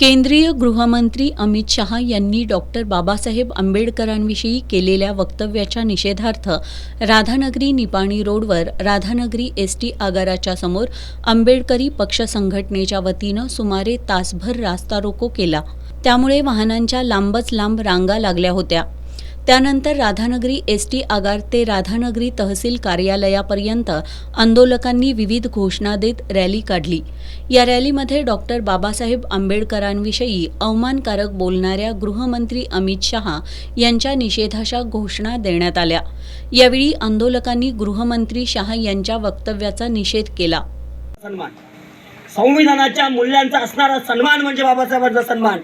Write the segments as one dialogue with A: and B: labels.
A: केंद्रीय गृहमंत्री अमित शहा यांनी डॉक्टर बाबासाहेब आंबेडकरांविषयी केलेल्या वक्तव्याच्या निषेधार्थ राधानगरी निपाणी रोडवर राधानगरी एसटी आगाराच्या समोर आंबेडकरी पक्ष संघटनेच्या वतीनं सुमारे तासभर रास्ता रोको केला। त्यामुळे वाहनांच्या लांबच लांब रांगा लागल्या होत्या। त्यानंतर राधानगरी एसटी आगार ते राधानगरी तहसील कार्यालयापर्यंत आंदोलकांनी विविध घोषणा देत रॅली काढली। या रॅलीमध्ये डॉक्टर बाबासाहेब आंबेडकरांविषयी अवमानकारक बोलणाऱ्या गृहमंत्री अमित शहा यांच्या निषेधाच्या घोषणा देण्यात आल्या। यावेळी आंदोलकांनी गृहमंत्री शहा यांच्या वक्तव्याचा निषेध केला।
B: संविधानाच्या मूल्यांचा असणारा सन्मान म्हणजे बाबासाहेबांचा सन्मान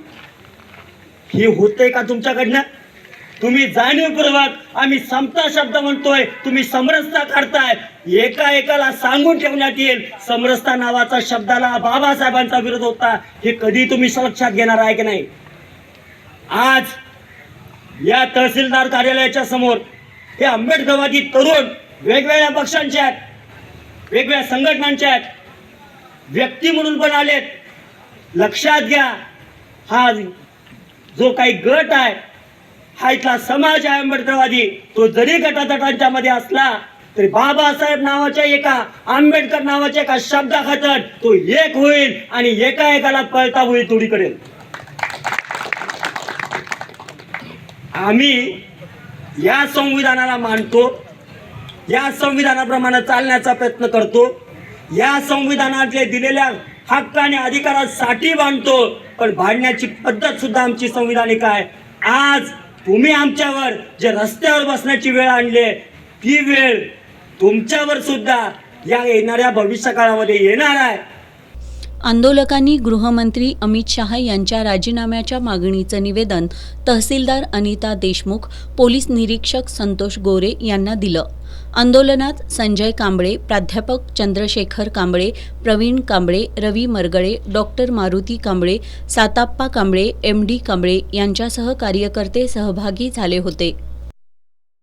B: हे होते का तुमच्याकडनं? तुम्ही जाणीवपूर्वक आम्ही समता शब्द म्हणतोय, तुम्ही समरसता काढताय। एका एकाला सांगून ठेवण्यात येईल समरसता नावाचा शब्दाला बाबासाहेबांचा विरोध होता, हे कधी तुम्ही लक्षात घेणार आहे की नाही? आज या तहसीलदार कार्यालयाच्या समोर हे आंबेडकरवादी तरुण वेगवेगळ्या पक्षांचे आहेत, वेगवेगळ्या संघटनांचे आहेत, व्यक्ती म्हणून पण आलेत। लक्षात घ्या, हा जो काही गट आहे, हा इथला समाज आहे आंबेडकरवादी, तो जरी गटातटांच्या मध्ये असला तरी बाबासाहेब नावाच्या एका आंबेडकर नावाच्या एका शब्दाखातर तो एक होईल आणि एका एकाला पळता होईल तोडी करेल। आम्ही या संविधानाला मानतो, या संविधानाप्रमाणे चालण्याचा प्रयत्न करतो, या संविधानातले दिलेल्या हक्क आणि अधिकारासाठी बांधतो, पण भांडण्याची पद्धत सुद्धा आमची संविधानिक आहे। आज तुम्ही आमच्यावर जे रस्त्यावर बसण्याची वेळ आणली, ती वेळ तुमच्यावर सुद्धा या येणाऱ्या भविष्य काळामध्ये येणार आहे।
A: आंदोलकांनी गृहमंत्री अमित शहा यांच्या राजीनाम्याच्या मागणीचं निवेदन तहसीलदार अनिता देशमुख, पोलीस निरीक्षक संतोष गोरे यांना दिलं। आंदोलनात संजय कांबळे, प्राध्यापक चंद्रशेखर कांबळे, प्रवीण कांबळे, रवी मरगळे, डॉक्टर मारुती कांबळे, साताप्पा कांबळे, MD कांबळे यांच्यासह कार्यकर्ते सहभागी झाले होते।